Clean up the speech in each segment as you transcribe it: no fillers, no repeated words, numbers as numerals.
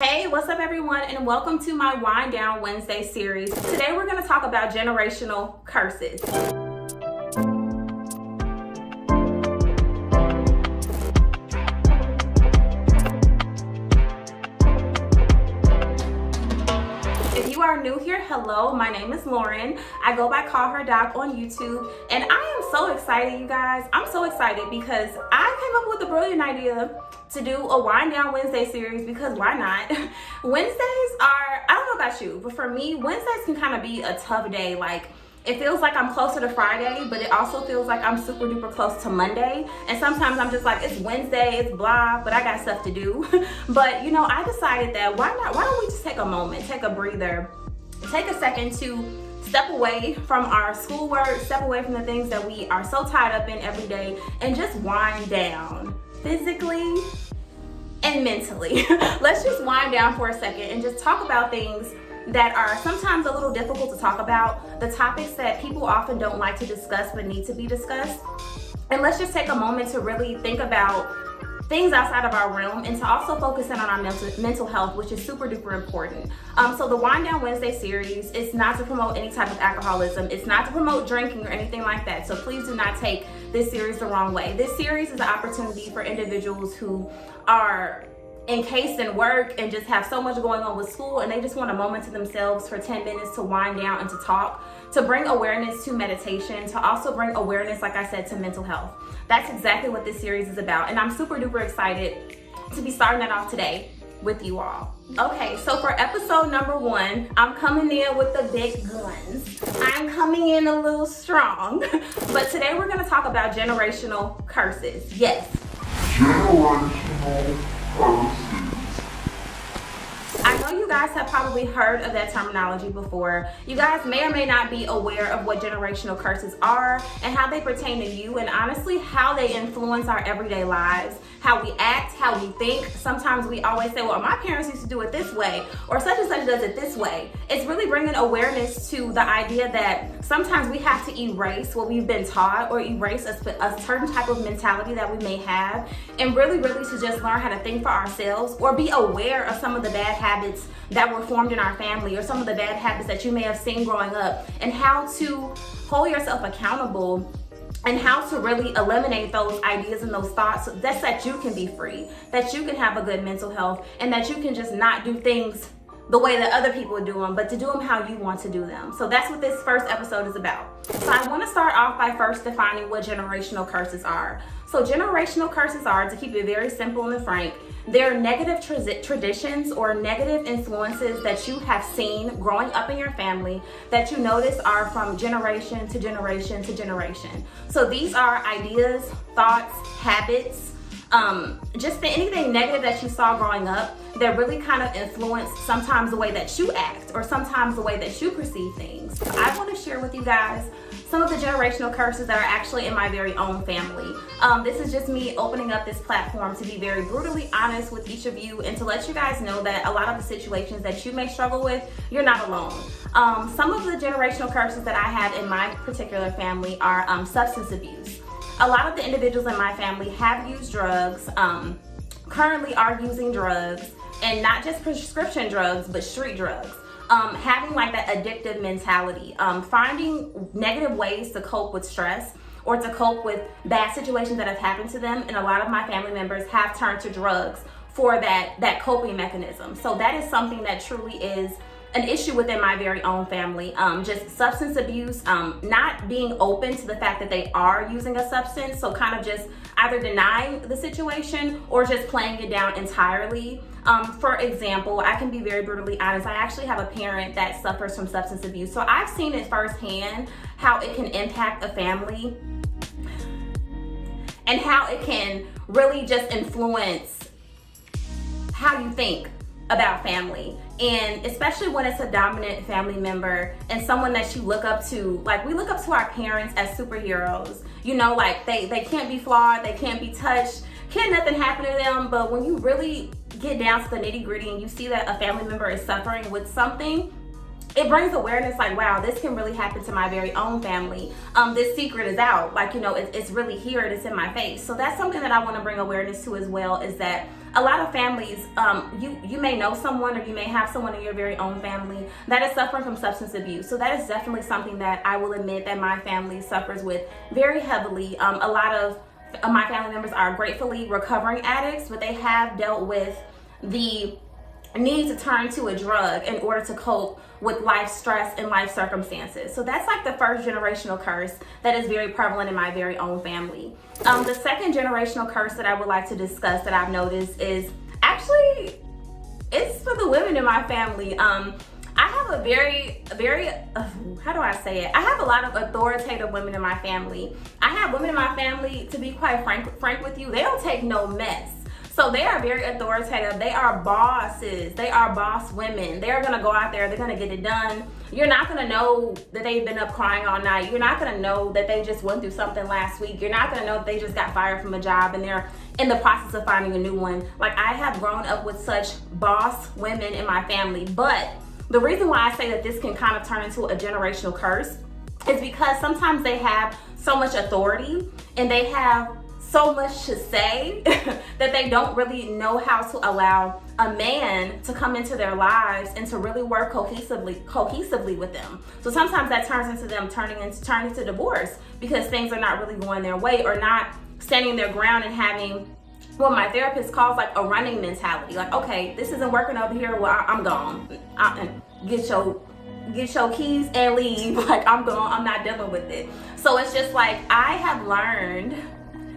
Hey, what's up everyone, and welcome to my Wind Down Wednesday series. Today we're going to talk about generational curses. If you are new here, hello, my name is Lauren. I go by Call Her Doc on YouTube, and I am so excited, you guys. I'm so excited because I came up with a brilliant idea to do a Wind Down Wednesday series, because why not? Wednesdays are, I don't know about you, but for me, Wednesdays can kind of be a tough day. Like, it feels like I'm closer to Friday, but it also feels like I'm super duper close to Monday. And sometimes I'm just like, it's Wednesday, it's blah, but I got stuff to do. But you know, I decided that why don't we just take a moment, take a breather, take a second to step away from our schoolwork, step away from the things that we are so tied up in every day, and just wind down physically and mentally. Let's just wind down for a second and just talk about things that are sometimes a little difficult to talk about, the topics that people often don't like to discuss but need to be discussed. And let's just take a moment to really think about things outside of our realm, and to also focus in on our mental health, which is super duper important. So the Wind Down Wednesday series is not to promote any type of alcoholism. It's not to promote drinking or anything like that. So please do not take this series the wrong way. This series is an opportunity for individuals who are encased in work and just have so much going on with school, and they just want a moment to themselves for 10 minutes to wind down and to talk, to bring awareness to meditation, to also bring awareness, like I said, to mental health. That's exactly what this series is about, and I'm super duper excited to be starting that off today with you all. Okay, so for episode number 1, I'm coming in with the big guns. I'm coming in a little strong, but today we're going to talk about generational curses. Yes. Generational curses. I know you guys have probably heard of that terminology before. You guys may or may not be aware of what generational curses are and how they pertain to you, and honestly how they influence our everyday lives, how we act, how we think. Sometimes we always say, well, my parents used to do it this way, or such and such does it this way. It's really bringing awareness to the idea that sometimes we have to erase what we've been taught, or erase a certain type of mentality that we may have, and really to just learn how to think for ourselves, or be aware of some of the bad habits that were formed in our family, or some of the bad habits that you may have seen growing up, and how to hold yourself accountable, and how to really eliminate those ideas and those thoughts, so that you can be free, that you can have a good mental health, and that you can just not do things the way that other people do them, but to do them how you want to do them. So that's what this first episode is about. So I want to start off by first defining what generational curses are. So generational curses are, to keep it very simple and frank, they're negative traditions or negative influences that you have seen growing up in your family that you notice are from generation to generation to generation. So these are ideas, thoughts, habits, just anything negative that you saw growing up that really kind of influence sometimes the way that you act, or sometimes the way that you perceive things. So I want to share with you guys some of the generational curses that are actually in my very own family. This is just me opening up this platform to be very brutally honest with each of you, and to let you guys know that a lot of the situations that you may struggle with, you're not alone. Some of the generational curses that I have in my particular family are substance abuse. A lot of the individuals in my family have used drugs, currently are using drugs, and not just prescription drugs, but street drugs. Having like that addictive mentality, finding negative ways to cope with stress, or to cope with bad situations that have happened to them. And a lot of my family members have turned to drugs for that coping mechanism. So that is something that truly is an issue within my very own family. Just substance abuse, not being open to the fact that they are using a substance, so kind of just either denying the situation or just playing it down entirely. For example, I can be very brutally honest, I actually have a parent that suffers from substance abuse, so I've seen it firsthand how it can impact a family and how it can really just influence how you think about family. And especially when it's a dominant family member and someone that you look up to. Like, we look up to our parents as superheroes, you know, like they can't be flawed, they can't be touched, can't nothing happen to them. But when you really get down to the nitty gritty and you see that a family member is suffering with something, it brings awareness, like, wow, this can really happen to my very own family. This secret is out, like, you know, it's really here and it's in my face. So that's something that I want to bring awareness to as well, is that a lot of families, you may know someone or you may have someone in your very own family that is suffering from substance abuse. So that is definitely something that I will admit that my family suffers with very heavily. A lot of my family members are gratefully recovering addicts, but they have dealt with the need to turn to a drug in order to cope with life stress and life circumstances. So that's like the first generational curse that is very prevalent in my very own family. The second generational curse that I would like to discuss that I've noticed is actually, it's for the women in my family. I have a very, how do I say it? I have a lot of authoritative women in my family. I have women in my family, to be quite frank with you, they don't take no mess. So they are very authoritative. They are bosses. They are boss women. They're gonna go out there, they're gonna get it done. You're not gonna know that they've been up crying all night. You're not gonna know that they just went through something last week. You're not gonna know that they just got fired from a job and they're in the process of finding a new one. Like, I have grown up with such boss women in my family. But the reason why I say that this can kind of turn into a generational curse is because sometimes they have so much authority and they have so much to say that they don't really know how to allow a man to come into their lives and to really work cohesively with them. So sometimes that turns into them turning to divorce because things are not really going their way or not standing their ground and having what my therapist calls like a running mentality. Like, okay, this isn't working over here, well, I'm gone. Get your keys and leave. Like, I'm gone, I'm not dealing with it. So it's just like, I have learned,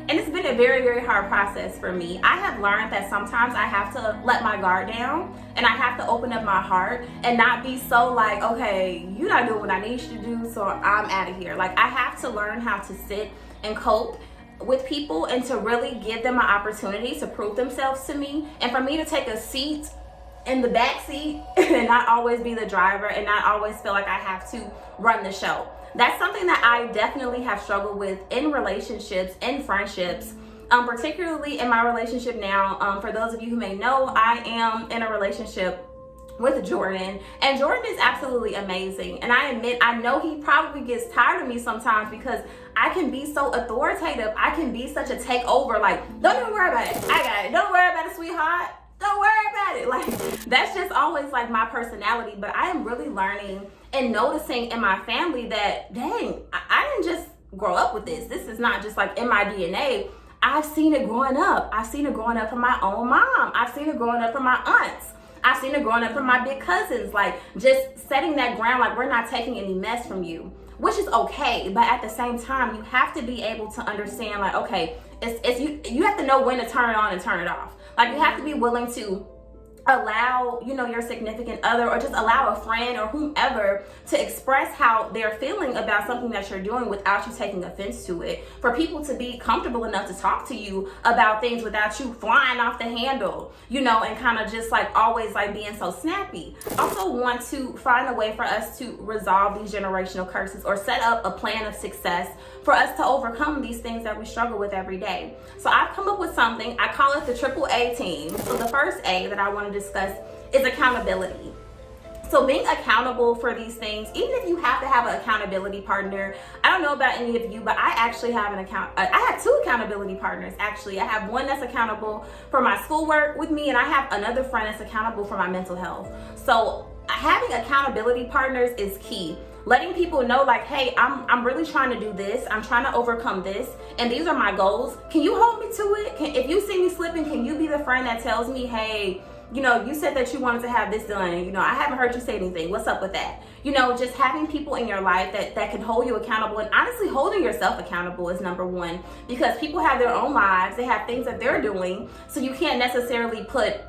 and it's been a very, very hard process for me. I have learned that sometimes I have to let my guard down and I have to open up my heart and not be so like, okay, you're not doing what I need you to do, so I'm out of here. Like, I have to learn how to sit and cope with people and to really give them an opportunity to prove themselves to me, and for me to take a seat in the back seat and not always be the driver and not always feel like I have to run the show. That's something that I definitely have struggled with in relationships, in friendships, particularly in my relationship now. For those of you who may know, I am in a relationship with Jordan, and Jordan is absolutely amazing. And I admit, I know he probably gets tired of me sometimes because I can be so authoritative. I can be such a takeover, like, don't even worry about it. I got it. Don't worry about it, sweetheart. Don't worry about it. Like, that's just always like my personality. But I am really learning and noticing in my family that, dang, I didn't just grow up with this. This is not just like in my DNA. I've seen it growing up. I've seen it growing up from my own mom. I've seen it growing up from my aunts. I've seen it growing up from my big cousins. Like, just setting that ground, like, we're not taking any mess from you, which is okay. But at the same time, you have to be able to understand, like, okay, you have to know when to turn it on and turn it off. Like, you have to be willing to allow, your significant other or just allow a friend or whomever to express how they're feeling about something that you're doing without you taking offense to it. For people to be comfortable enough to talk to you about things without you flying off the handle, and kind of just like always like being so snappy. Also want to find a way for us to resolve these generational curses or set up a plan of success for us to overcome these things that we struggle with every day. So I've come up with something. I call it the AAA team. So the first A that I want to discuss is accountability. So being accountable for these things, even if you have to have an accountability partner, I don't know about any of you, but I actually have I have two accountability partners, actually. I have one that's accountable for my schoolwork with me, and I have another friend that's accountable for my mental health. So having accountability partners is key. Letting people know, like, hey, I'm really trying to do this. I'm trying to overcome this, and these are my goals. Can you hold me to it? If you see me slipping, can you be the friend that tells me, hey, you said that you wanted to have this done, and I haven't heard you say anything. What's up with that? Just having people in your life that can hold you accountable, and honestly holding yourself accountable is number one, because people have their own lives. They have things that they're doing, so you can't necessarily put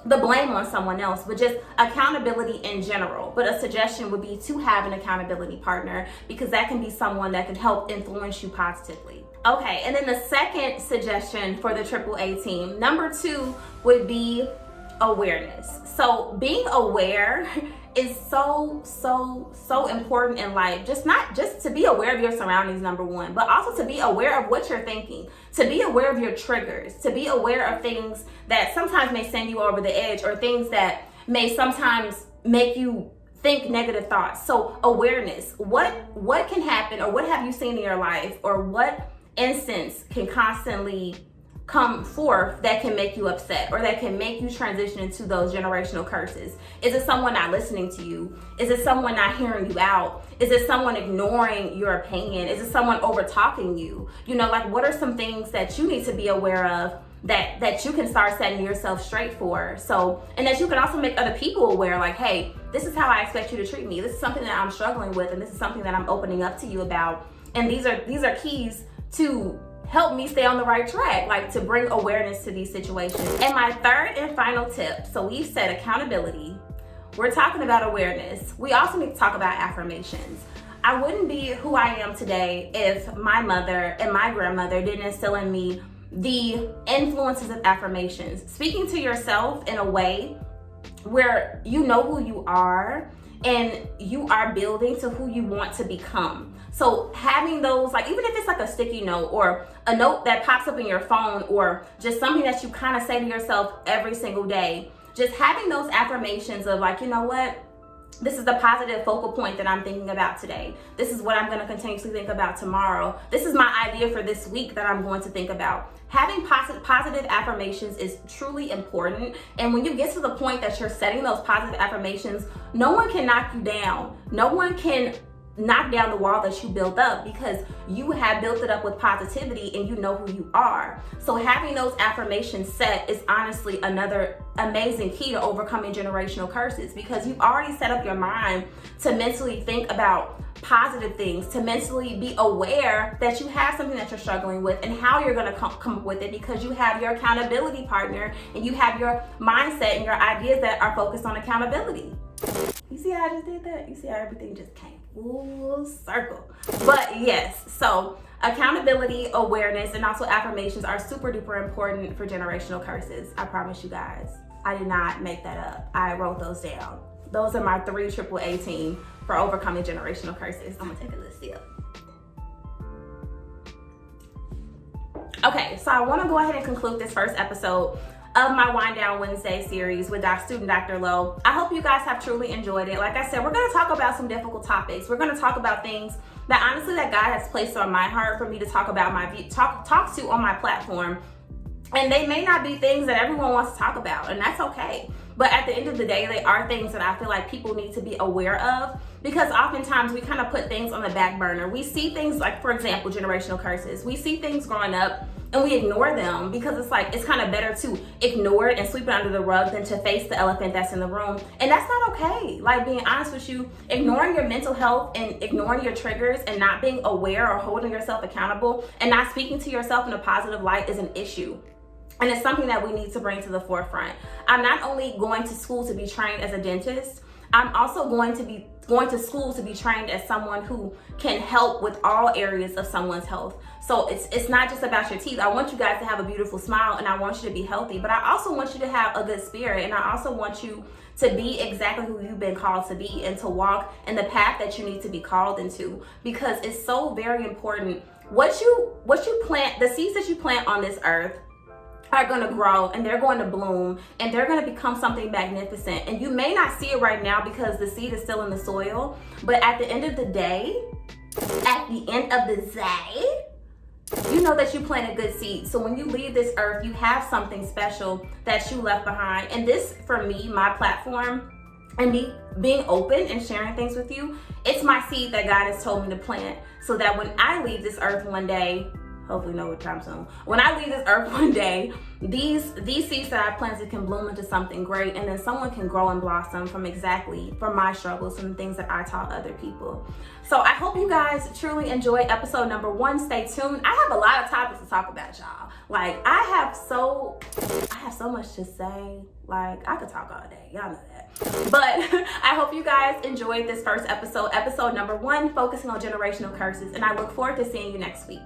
the blame on someone else, but just accountability in general. But a suggestion would be to have an accountability partner, because that can be someone that can help influence you positively. Okay, and then the second suggestion for the AAA team, number 2, would be awareness. So being aware is so important in life. Not just to be aware of your surroundings, number 1, but also to be aware of what you're thinking, to be aware of your triggers, to be aware of things that sometimes may send you over the edge, or things that may sometimes make you think negative thoughts. So awareness, what can happen, or what have you seen in your life, or what instance can constantly come forth that can make you upset or that can make you transition into those generational curses? Is it someone not listening to you? Is it someone not hearing you out? Is it someone ignoring your opinion? Is it someone over talking you? You know, like, what are some things that you need to be aware of that you can start setting yourself straight for? So, and that you can also make other people aware, like, hey, this is how I expect you to treat me. This is something that I'm struggling with, and this is something that I'm opening up to you about. And these are keys to help me stay on the right track, like to bring awareness to these situations. And my third and final tip, so we've said accountability, we're talking about awareness. We also need to talk about affirmations. I wouldn't be who I am today if my mother and my grandmother didn't instill in me the influences of affirmations. Speaking to yourself in a way where you know who you are and you are building to who you want to become. So having those, like, even if it's like a sticky note or a note that pops up in your phone or just something that you kind of say to yourself every single day, just having those affirmations of, like, you know what? This is the positive focal point that I'm thinking about today. This is what I'm going to continuously think about tomorrow. This is my idea for this week that I'm going to think about. Having positive affirmations is truly important. And when you get to the point that you're setting those positive affirmations, no one can knock you down. No one can knock down the wall that you built up, because you have built it up with positivity and you know who you are. So having those affirmations set is honestly another amazing key to overcoming generational curses, because you've already set up your mind to mentally think about positive things, to mentally be aware that you have something that you're struggling with and how you're going to come up with it, because you have your accountability partner and you have your mindset and your ideas that are focused on accountability. You see how I just did that? You see how everything just came full circle? But yes, so accountability, awareness, and also affirmations are super duper important for generational curses. I promise you guys. I did not make that up. I wrote those down. Those are my 3 AAA team for overcoming generational curses. I'm gonna take a little sip. Okay, so I wanna go ahead and conclude this first episode of my Wind Down Wednesday series with our student Dr. Lowe. I hope you guys have truly enjoyed it. Like I said, we're gonna talk about some difficult topics. We're gonna talk about things that honestly that God has placed on my heart for me to talk about, talk to on my platform. And they may not be things that everyone wants to talk about, and that's okay. But at the end of the day, they are things that I feel like people need to be aware of, because oftentimes we kind of put things on the back burner. We see things like, for example, generational curses. We see things growing up and we ignore them because it's like, it's kind of better to ignore it and sweep it under the rug than to face the elephant that's in the room. And that's not okay. Like, being honest with you, ignoring your mental health and ignoring your triggers and not being aware or holding yourself accountable and not speaking to yourself in a positive light is an issue. And it's something that we need to bring to the forefront. I'm not only going to school to be trained as a dentist, I'm also going to school to be trained as someone who can help with all areas of someone's health. So it's not just about your teeth. I want you guys to have a beautiful smile and I want you to be healthy, but I also want you to have a good spirit, and I also want you to be exactly who you've been called to be and to walk in the path that you need to be called into, because it's so very important. What you plant, the seeds that you plant on this earth are going to grow and they're going to bloom and they're going to become something magnificent. And you may not see it right now because the seed is still in the soil, but at the end of the day, you know that you planted good seeds. So when you leave this earth, you have something special that you left behind. And this, for me, my platform, and me being open and sharing things with you, it's my seed that God has told me to plant, so that when I leave this earth one day, hopefully no time soon, when I leave this earth one day, these seeds that I planted can bloom into something great, and then someone can grow and blossom from my struggles, from the things that I taught other people. So I hope you guys truly enjoyed episode number 1. Stay tuned. I have a lot of topics to talk about, y'all. Like, I have so much to say. Like, I could talk all day, y'all know that. But I hope you guys enjoyed this first episode number 1, focusing on generational curses, and I look forward to seeing you next week.